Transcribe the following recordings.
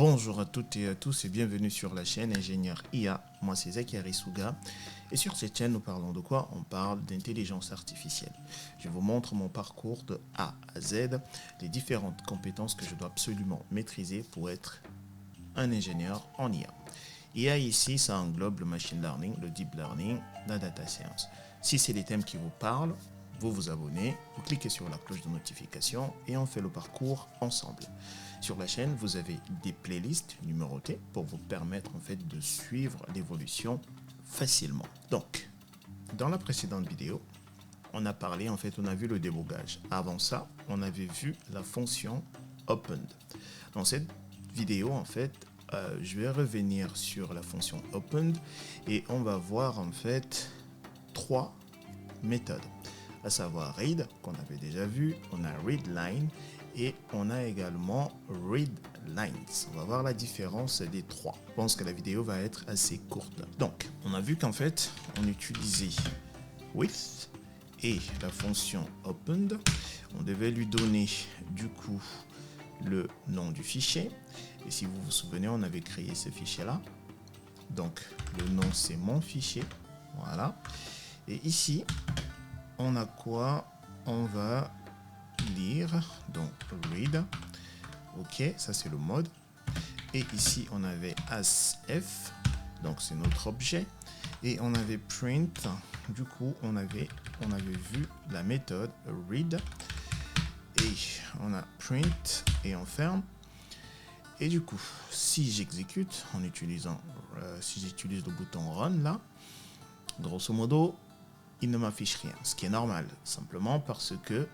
Bonjour à toutes et à tous et bienvenue sur la chaîne Ingénieur IA. Moi c'est Zakari Souga et sur cette chaîne nous parlons de quoi? On parle d'intelligence artificielle. Je vous montre mon parcours de A à Z, les différentes compétences que je dois absolument maîtriser pour être un ingénieur en IA. IA ici, ça englobe le machine learning, le deep learning, la data science. Si c'est des thèmes qui vous parlent, vous vous abonnez, vous cliquez sur la cloche de notification et on fait le parcours ensemble. Sur la chaîne, vous avez des playlists numérotées pour vous permettre en fait de suivre l'évolution facilement. Donc, dans la précédente vidéo, on a parlé en fait, on a vu le débogage. Avant ça, on avait vu la fonction opened. Dans cette vidéo en fait, je vais revenir sur la fonction opened et on va voir en fait trois méthodes, à savoir read qu'on avait déjà vu, on a readline et on a également readlines. On va voir la différence des trois. Je pense que la vidéo va être assez courte. Donc, on a vu qu'en fait, on utilisait with et la fonction opened. On devait lui donner du coup le nom du fichier. Et si vous vous souvenez, on avait créé ce fichier-là. Donc, le nom, c'est mon fichier. Voilà. Et ici, on a quoi? On va lire, donc read. Ok, ça c'est le mode. Et ici, on avait asf, donc c'est notre objet. Et on avait print. Du coup, on avait vu la méthode read. Et on a print et on ferme. Et du coup, si j'exécute en utilisant, si j'utilise le bouton run là, grosso modo, il ne m'affiche rien, ce qui est normal, simplement parce que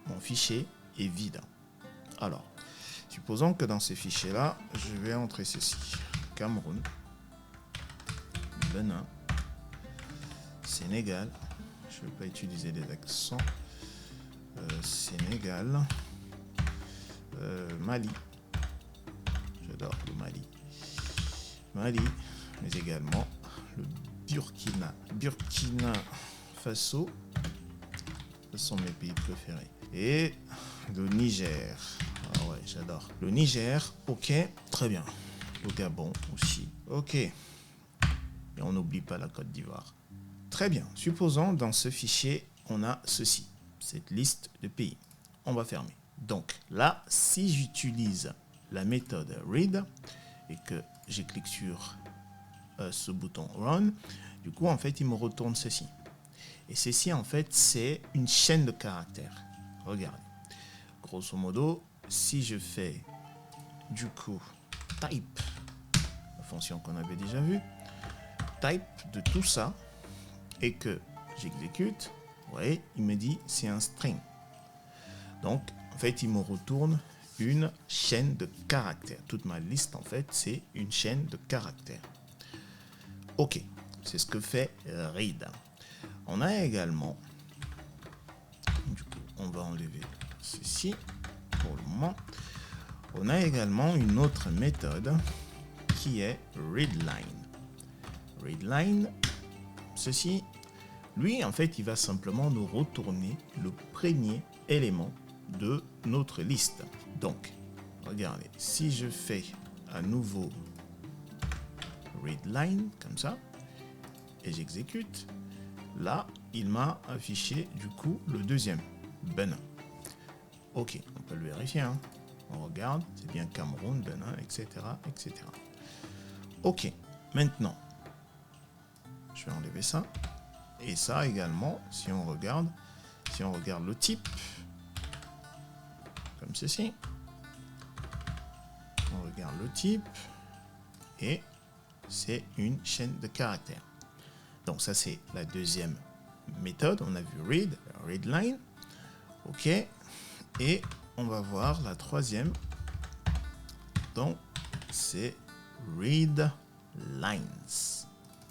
mon fichier est vide. Alors, supposons que dans ce fichier là, je vais entrer ceci: Cameroun, Bénin, Sénégal. Je ne vais pas utiliser des accents. Sénégal, Mali. J'adore le Mali, mais également le Burkina Faso. Ce sont mes pays préférés. Et le Niger. Ah ouais, j'adore. Le Niger, ok, très bien. Le Gabon aussi, ok. Et on n'oublie pas la Côte d'Ivoire. Très bien. Supposons dans ce fichier, on a ceci, cette liste de pays. On va fermer. Donc là, si j'utilise la méthode read et que je clique sur ce bouton run, du coup, en fait, il me retourne ceci. Et ceci, en fait, c'est une chaîne de caractères. Regardez. Grosso modo, si je fais du coup type, la fonction qu'on avait déjà vue, type de tout ça, et que j'exécute, vous voyez, il me dit c'est un string. Donc, en fait, il me retourne une chaîne de caractères. Toute ma liste, en fait, c'est une chaîne de caractères. Ok, c'est ce que fait read. On a également, du coup, on va enlever ceci pour le moment. On a également une autre méthode qui est readline. Readline, ceci, lui, en fait, il va simplement nous retourner le premier élément de notre liste. Donc, regardez, si je fais à nouveau readline, comme ça, et j'exécute, là, il m'a affiché du coup le deuxième, Bénin. Ok, on peut le vérifier, hein. On regarde, c'est bien Cameroun, Bénin, etc., etc. Ok, maintenant, je vais enlever ça. Et ça également, si on regarde le type, comme ceci, on regarde le type, et c'est une chaîne de caractères. Donc ça, c'est la deuxième méthode. On a vu read, readline. Ok. Et on va voir la troisième. Donc, c'est readlines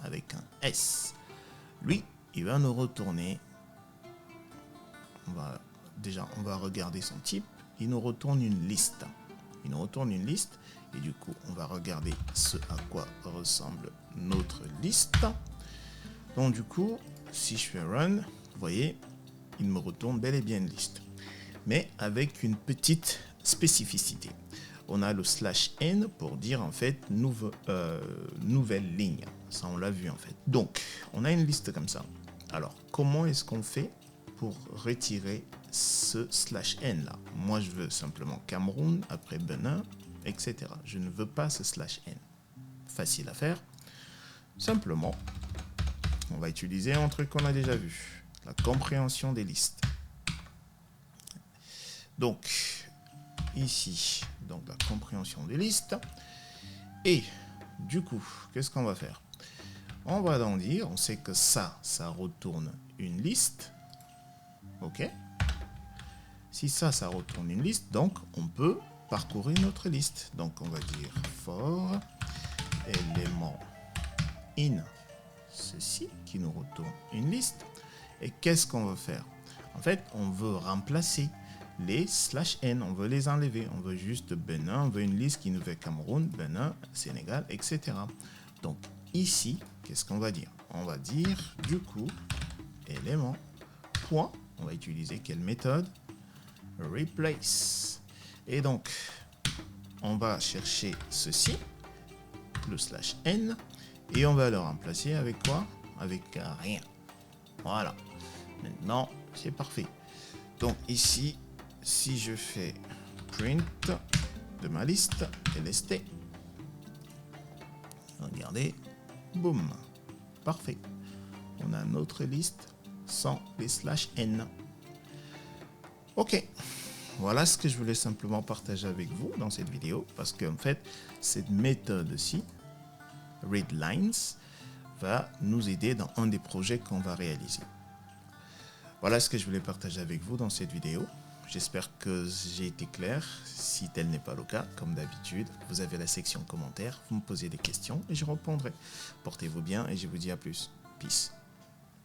avec un S. Lui, il va nous retourner. On va regarder son type. Il nous retourne une liste. Et du coup, on va regarder ce à quoi ressemble notre liste. Donc du coup, si je fais run, vous voyez, il me retourne bel et bien une liste. Mais avec une petite spécificité. on a le /n pour dire en fait nouvelle ligne. Ça, on l'a vu en fait. Donc, on a une liste comme ça. Alors, comment est-ce qu'on fait pour retirer ce /n là? Moi, je veux simplement Cameroun, après Benin, etc. Je ne veux pas ce /n. Facile à faire. Simplement, on va utiliser un truc qu'on a déjà vu, la compréhension des listes. Donc, ici, donc la compréhension des listes. Et du coup, qu'est-ce qu'on va faire? On va donc dire, on sait que ça retourne une liste. OK? Si ça retourne une liste, donc on peut parcourir notre liste. Donc on va dire for élément in ceci qui nous retourne une liste. Et qu'est-ce qu'on veut faire? En fait, on veut remplacer les /n, on veut les enlever. On veut juste Benin, on veut une liste qui nous fait Cameroun, Benin, Sénégal, etc. Donc ici, qu'est-ce qu'on va dire? On va dire du coup élément point. On va utiliser quelle méthode? Replace. Et donc, on va chercher ceci, le /n, et on va le remplacer avec quoi? Avec rien. Voilà. Maintenant, c'est parfait. Donc ici, si je fais print de ma liste lst, regardez, boum, parfait. On a notre liste sans les /n. Ok, voilà ce que je voulais simplement partager avec vous dans cette vidéo, parce qu'en fait, cette méthode-ci, readlines, va nous aider dans un des projets qu'on va réaliser. Voilà ce que je voulais partager avec vous dans cette vidéo. J'espère que j'ai été clair. Si tel n'est pas le cas, comme d'habitude, vous avez la section commentaires, vous me posez des questions et je répondrai. Portez-vous bien et je vous dis à plus. Peace.